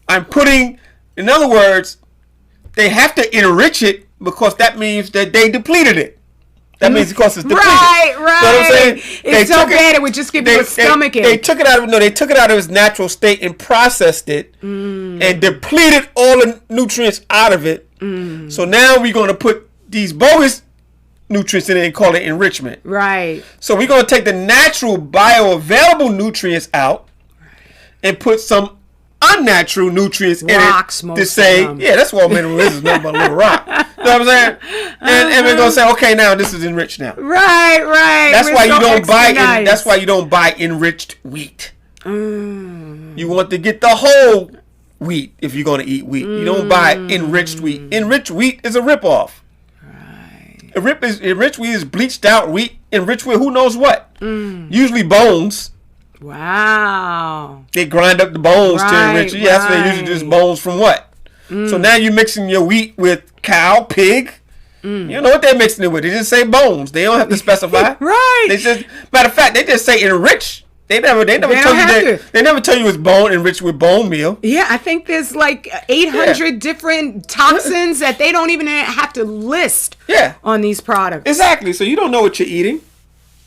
I'm putting, in other words, they have to enrich it because that means that they depleted it. That means because it's depleted. Right. You know what I'm saying? It's so bad it would just give you a stomach ache. They took it out of its natural state and processed it and depleted all the nutrients out of it. So now we're going to put these bogus nutrients in it and call it enrichment. Right. So we're going to take the natural bioavailable nutrients out and put some unnatural nutrients in it to say, that's what mineral is nothing but a little rock. You know what I'm saying? And we're gonna say, okay, now this is enriched now. Right. That's why you don't buy. That's why you don't buy enriched wheat. You want to get the whole wheat if you're gonna eat wheat. You don't buy enriched wheat. Enriched wheat is a ripoff. Right. Enriched wheat is bleached out wheat. Enriched with who knows what. Usually bones. Wow. They grind up the bones to enrich it. That's what they usually do. Is bones from what? So now you're mixing your wheat with cow, pig. You know what they're mixing it with. They just say bones. They don't have to specify. Right. They just, matter of fact, they just say enrich. They never tell you they never tell you it's bone enriched with bone meal. Yeah, I think there's like 800 different toxins that they don't even have to list on these products. Exactly. So you don't know what you're eating.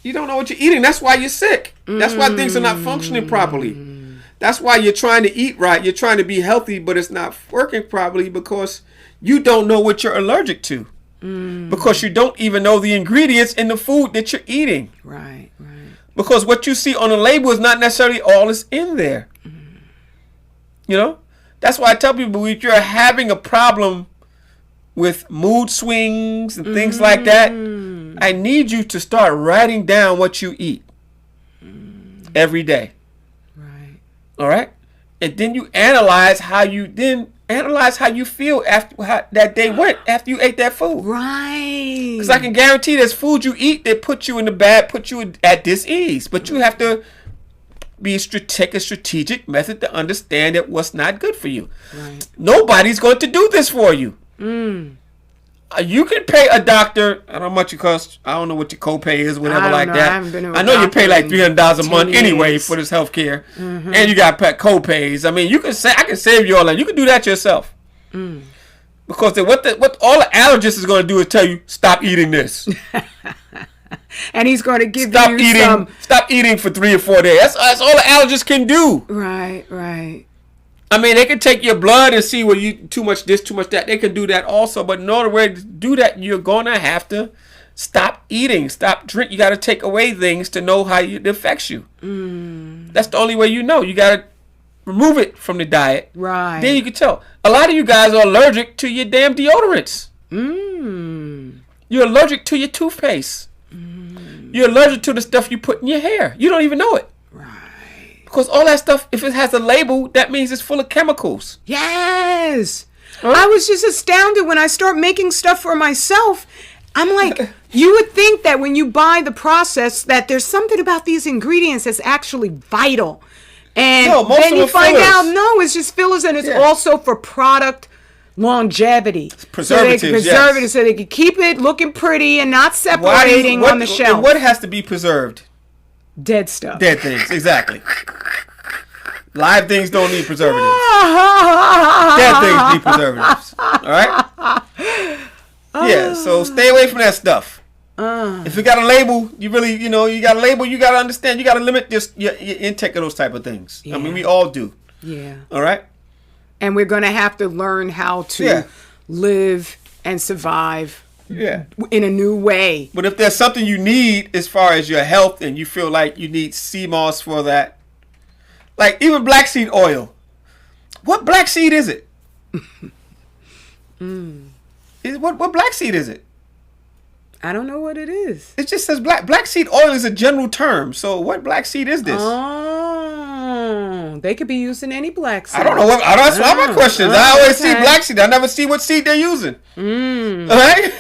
You don't know what you're eating. That's why you're sick. That's why things are not functioning properly. That's why you're trying to eat right. You're trying to be healthy, but it's not working properly because you don't know what you're allergic to. Because you don't even know the ingredients in the food that you're eating. Right. Because what you see on the label is not necessarily all that's in there. You know? That's why I tell people if you're having a problem with mood swings and things like that, I need you to start writing down what you eat every day. Right. All right? And then you analyze how you feel after that day went after you ate that food. Right. Because I can guarantee there's food you eat that put you in the bad, put you at dis-ease. But you have to take a strategic method to understand that what's not good for you. Right. Nobody's going to do this for you. You can pay a doctor. I don't know how much it costs. I don't know what your copay is, whatever like that. I know you pay like $300 a month anyway for this health care, and you got copays. I mean, I can save you all that. You can do that yourself. Because what all the allergist is going to do is tell you stop eating this. And he's going to give Stop eating for 3 or 4 days. That's all the allergist can do. Right. I mean, they can take your blood and see where you too much this, too much that. They can do that also, but in order to do that, you're gonna have to stop eating, stop drinking. You got to take away things to know how it affects you. That's the only way you know. You got to remove it from the diet. Right. Then you can tell. A lot of you guys are allergic to your damn deodorants. You're allergic to your toothpaste. You're allergic to the stuff you put in your hair. You don't even know it. Because all that stuff, if it has a label, that means it's full of chemicals. Yes. I was just astounded when I start making stuff for myself. I'm like, you would think that when you buy the process that there's something about these ingredients that's actually vital. And then you find out, no, it's just fillers, and it's also for product longevity. Preservatives, so they can keep it looking pretty and not separating on the shelf. And what has to be preserved? Dead stuff. Dead things, exactly. Live things don't need preservatives. Dead things need preservatives. All right? Yeah, so stay away from that stuff. If you got a label, you really, you got a label, you got to understand, you got to limit your intake of those type of things. I mean, we all do. Yeah. All right? And we're going to have to learn how to live and survive in a new way. But if there's something you need as far as your health and you feel like you need Seamoss for that, like even black seed oil. What black seed is it? What black seed is it? I don't know what it is. It just says black seed oil is a general term. So what black seed is this? Oh, they could be using any black seed. I don't know. That's one of my questions. I always see black seed. I never see what seed they're using. All right.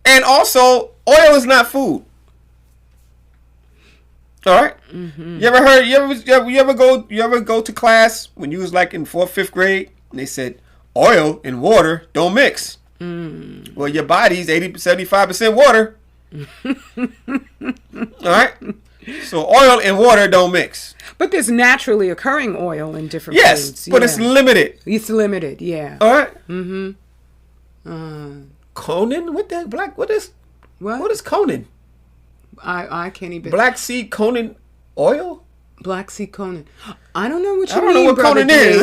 And also, oil is not food. All right. You ever heard? You ever go to class when you was like in 4th, 5th grade, and they said oil and water don't mix. Well, your body's 75% water. All right. So oil and water don't mix. But there's naturally occurring oil in different foods. Yes, but it's limited. It's limited, yeah. All right. Conan? What is Conan? I can't even. Black seed Conan oil? Black seed Conan. I don't know what you mean. I don't know what Conan is.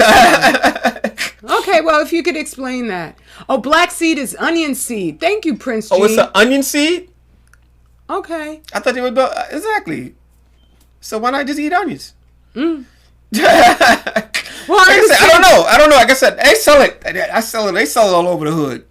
Okay, well, if you could explain that. Oh, black seed is onion seed. Thank you, Prince G. Oh, it's an onion seed? Okay. I thought they were exactly. So why not just eat onions? Well, I don't know. Like I said, they sell it. They sell it all over the hood.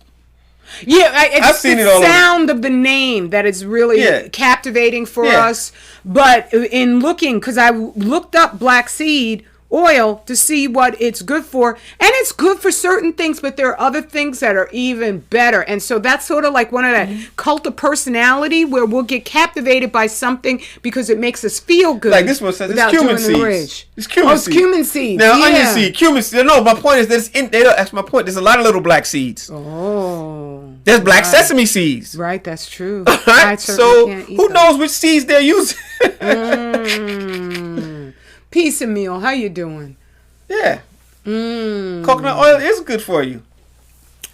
Yeah, I've seen it all over. The sound of the name that is really captivating for us. But in looking, because I looked up black seed oil to see what it's good for, and it's good for certain things, but there are other things that are even better. And so that's sort of like one of that cult of personality where we'll get captivated by something because it makes us feel good. Like this one says it's cumin seeds. It's cumin seeds. Cumin seeds. Now onion seed, cumin seed. No, my point is that's my point. There's a lot of little black seeds. Oh. There's black sesame seeds. Right, that's true. Right? So who knows which seeds they're using? Peace and meal. How you doing? Yeah. Coconut oil is good for you.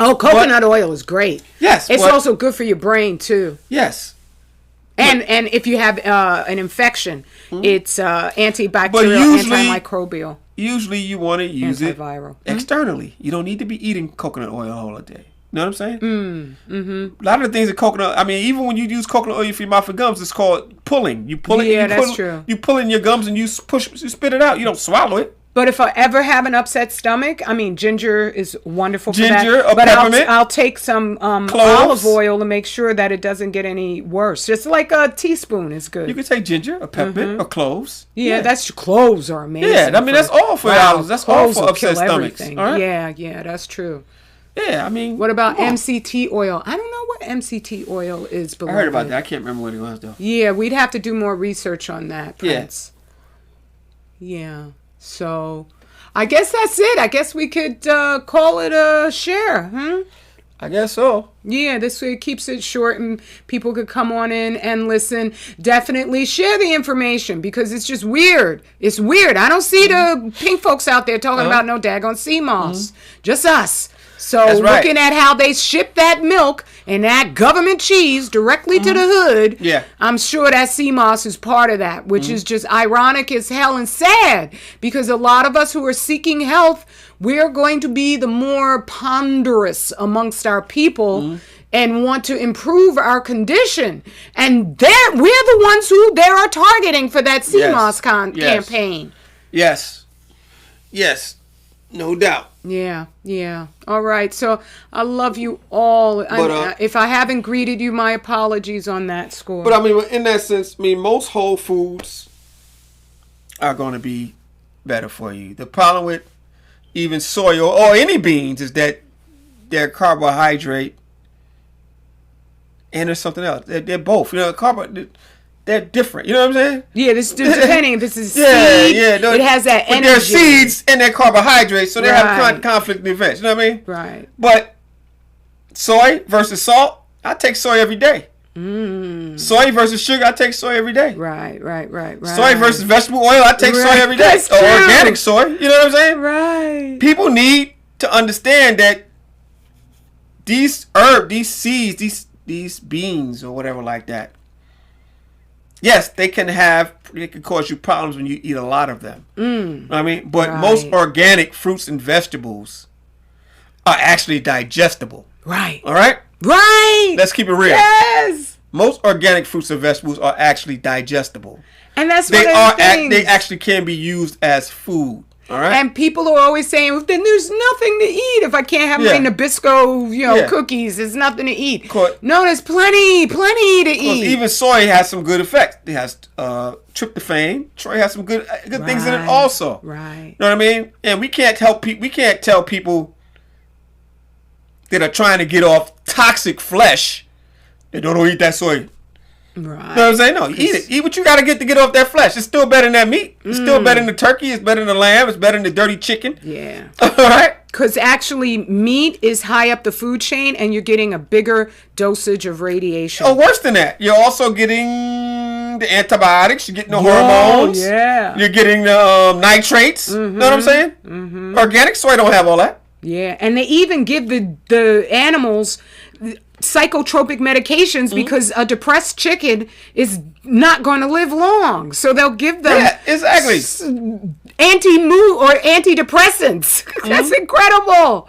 Oh, coconut oil is great. Yes. It's also good for your brain too. Yes. And if you have an infection, it's antibacterial, antimicrobial. Usually you want to use antiviral. It externally. You don't need to be eating coconut oil all day. You know what I'm saying? A lot of the things that coconut, I mean, even when you use coconut oil for your mouth and gums, it's called pulling. You pull it. That's true. You pull in your gums and you spit it out. You don't swallow it. But if I ever have an upset stomach, I mean, ginger is wonderful for that. Ginger or but peppermint. I'll take some olive oil to make sure that it doesn't get any worse. Just like a teaspoon is good. You can take ginger or peppermint or cloves. Yeah, that's cloves are amazing. Yeah, I mean, that's all for allergies. That's all for upset stomachs. All right? Yeah, that's true. Yeah, I mean. What about MCT oil? I don't know what MCT oil is. I heard about that. I can't remember what it was, though. Yeah, we'd have to do more research on that, Prince. Yeah. So, I guess that's it. I guess we could call it a share, I guess so. Yeah, this way it keeps it short and people could come on in and listen. Definitely share the information because it's just weird. It's weird. I don't see the pink folks out there talking about no daggone Seamoss. Just us. So looking at how they ship that milk and that government cheese directly to the hood, I'm sure that Seamoss is part of that, which is just ironic as hell and sad, because a lot of us who are seeking health, we're going to be the more ponderous amongst our people and want to improve our condition. And we're the ones who they are targeting for that Seamoss campaign. Yes. Yes. No doubt. Yeah. All right. So I love you all. But, if I haven't greeted you, my apologies on that score. But I mean, in that sense, most whole foods are going to be better for you. The problem with even soy or any beans is that they're carbohydrate and there's something else. They're both. They're different. You know what I'm saying? Yeah, this depending if this is seed. It has that energy. But they're seeds and they're carbohydrates, so they have conflict events. You know what I mean? Right. But soy versus salt, I take soy every day. Soy versus sugar, I take soy every day. Right. Soy versus vegetable oil, I take soy every day. That's true. Organic soy, you know what I'm saying? Right. People need to understand that these seeds, these beans or whatever like that, yes, they can cause you problems when you eat a lot of them. I mean, but most organic fruits and vegetables are actually digestible. Right. All right? Right. Let's keep it real. Yes. Most organic fruits and vegetables are actually digestible. And that's one of the things. They actually can be used as food. All right. And people are always saying, well, then there's nothing to eat if I can't have my Nabisco, cookies. There's nothing to eat. No, there's plenty to eat. Even soy has some good effects. It has tryptophan. Soy has some good things in it also. Right. You know what I mean? And we can't tell people that are trying to get off toxic flesh that don't eat that soy. Right. You know what I'm saying? No, eat it. Eat what you got to get off that flesh. It's still better than that meat. It's still better than the turkey. It's better than the lamb. It's better than the dirty chicken. Yeah. All right? Because actually, meat is high up the food chain, and you're getting a bigger dosage of radiation. Oh, worse than that. You're also getting the antibiotics. You're getting the hormones. Yeah. You're getting the nitrates. You know what I'm saying? Organic soy don't have all that. Yeah, and they even give the animals psychotropic medications because a depressed chicken is not going to live long. So they'll give them anti-mood or antidepressants. That's incredible.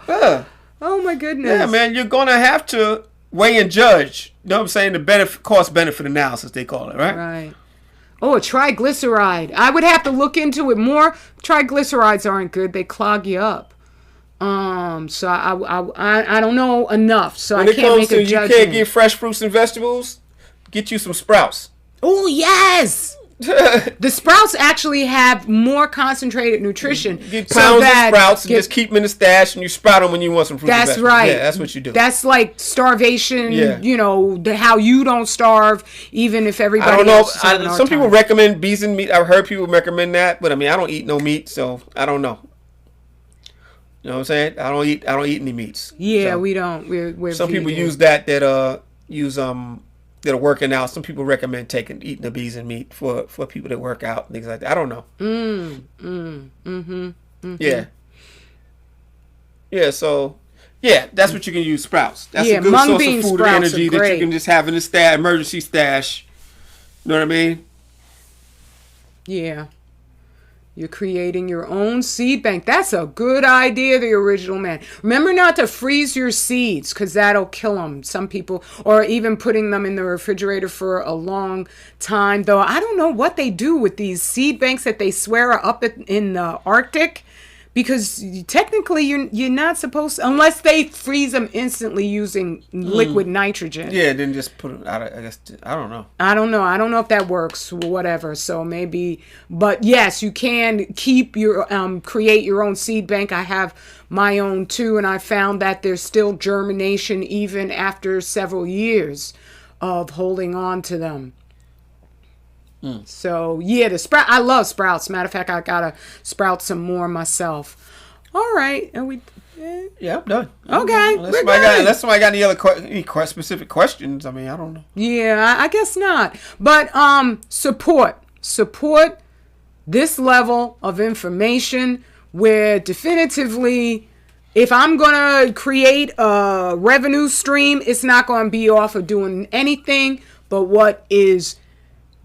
Oh my goodness. Yeah, man, you're going to have to weigh and judge. You know what I'm saying? The cost-benefit analysis, they call it, right? Right. Oh, a triglyceride. I would have to look into it more. Triglycerides aren't good. They clog you up. So I don't know enough, so I can't make a judgment. You can't get fresh fruits and vegetables, get you some sprouts. Oh, yes! The sprouts actually have more concentrated nutrition. Get pounds of sprouts and just keep them in the stash, and you sprout them when you want some fruit and vegetables. That's right. Yeah, that's what you do. That's like starvation, how you don't starve, even if everybody I don't know. else Some people recommend bees and meat. I've heard people recommend that, but I mean, I don't eat no meat, so I don't know. You know what I'm saying? I don't eat any meats. Yeah, so, we don't. We're some vegan. people use that are working out. Some people recommend eating the bees and meat for people that work out and things like that. I don't know. Yeah. So that's what you can use sprouts. That's a good source of food and energy that you can just have in a emergency stash. You know what I mean? Yeah. You're creating your own seed bank. That's a good idea, the original man. Remember not to freeze your seeds because that'll kill them. Some people, or even putting them in the refrigerator for a long time. Though I don't know what they do with these seed banks that they swear are up in the Arctic. Because technically you're not supposed to, unless they freeze them instantly using liquid nitrogen. Yeah, then just put them out. I guess I don't know. I don't know if that works. Whatever. So maybe, but yes, you can keep your create your own seed bank. I have my own too, and I found that there's still germination even after several years of holding on to them. So yeah, I love sprouts. Matter of fact, I gotta sprout some more myself. All right, and we. Yeah, I'm done. Okay, unless somebody got any specific questions. I mean, I don't know. Yeah, I guess not. But support this level of information where definitively if I'm going to create a revenue stream, it's not going to be off of doing anything but what is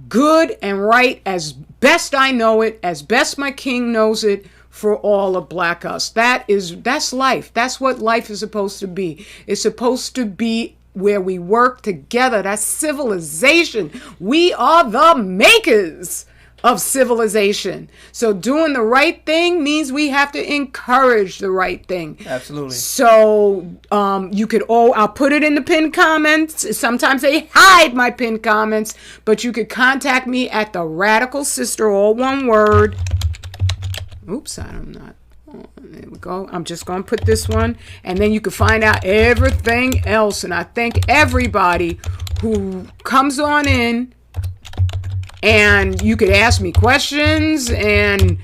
good and right as best I know it, as best my king knows it, for all of Black us. That's life. That's what life is supposed to be. It's supposed to be where we work together. That's civilization. We are the makers of civilization. So doing the right thing means we have to encourage the right thing. Absolutely. So you could I'll put it in the pinned comments. Sometimes they hide my pinned comments, but you could contact me at the Radical Sister, all one word. Oops, I'm not. There we go. I'm just going to put this one, and then you can find out everything else. And I thank everybody who comes on in, and you could ask me questions, and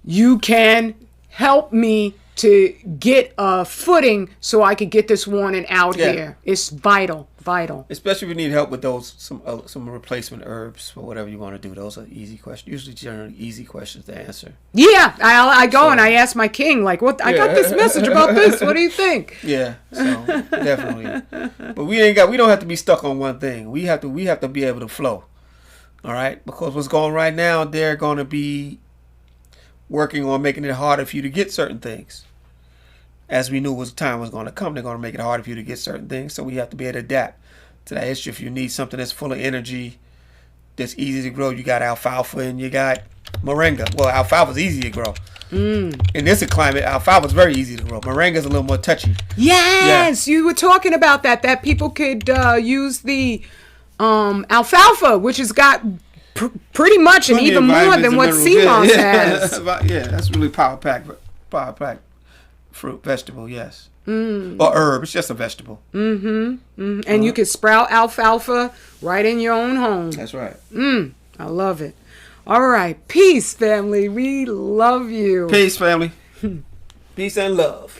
you can help me to get a footing so I could get this warning out here. It's vital. Especially if you need help with those some replacement herbs or whatever you want to do. Those are easy questions. Usually, generally easy questions to answer. Yeah, I go and I ask my king, like, what? I got this message about this. What do you think? Yeah, so definitely. But we don't have to be stuck on one thing. We have to be able to flow. All right, because what's going right now, they're going to be working on making it harder for you to get certain things. As we knew time was going to come, they're going to make it harder for you to get certain things. So we have to be able to adapt to that issue. If you need something that's full of energy, that's easy to grow, you got alfalfa and you got moringa. Well, alfalfa's easy to grow. In this climate, alfalfa's very easy to grow. Moringa's a little more touchy. Yes, you were talking about that people could use the alfalfa, which has got pretty much and even more than what Seamoss has. That's really power packed fruit, vegetable, yes. Or herb. It's just a vegetable. And you can sprout alfalfa right in your own home. That's right. I love it. All right. Peace, family. We love you. Peace, family. Peace and love.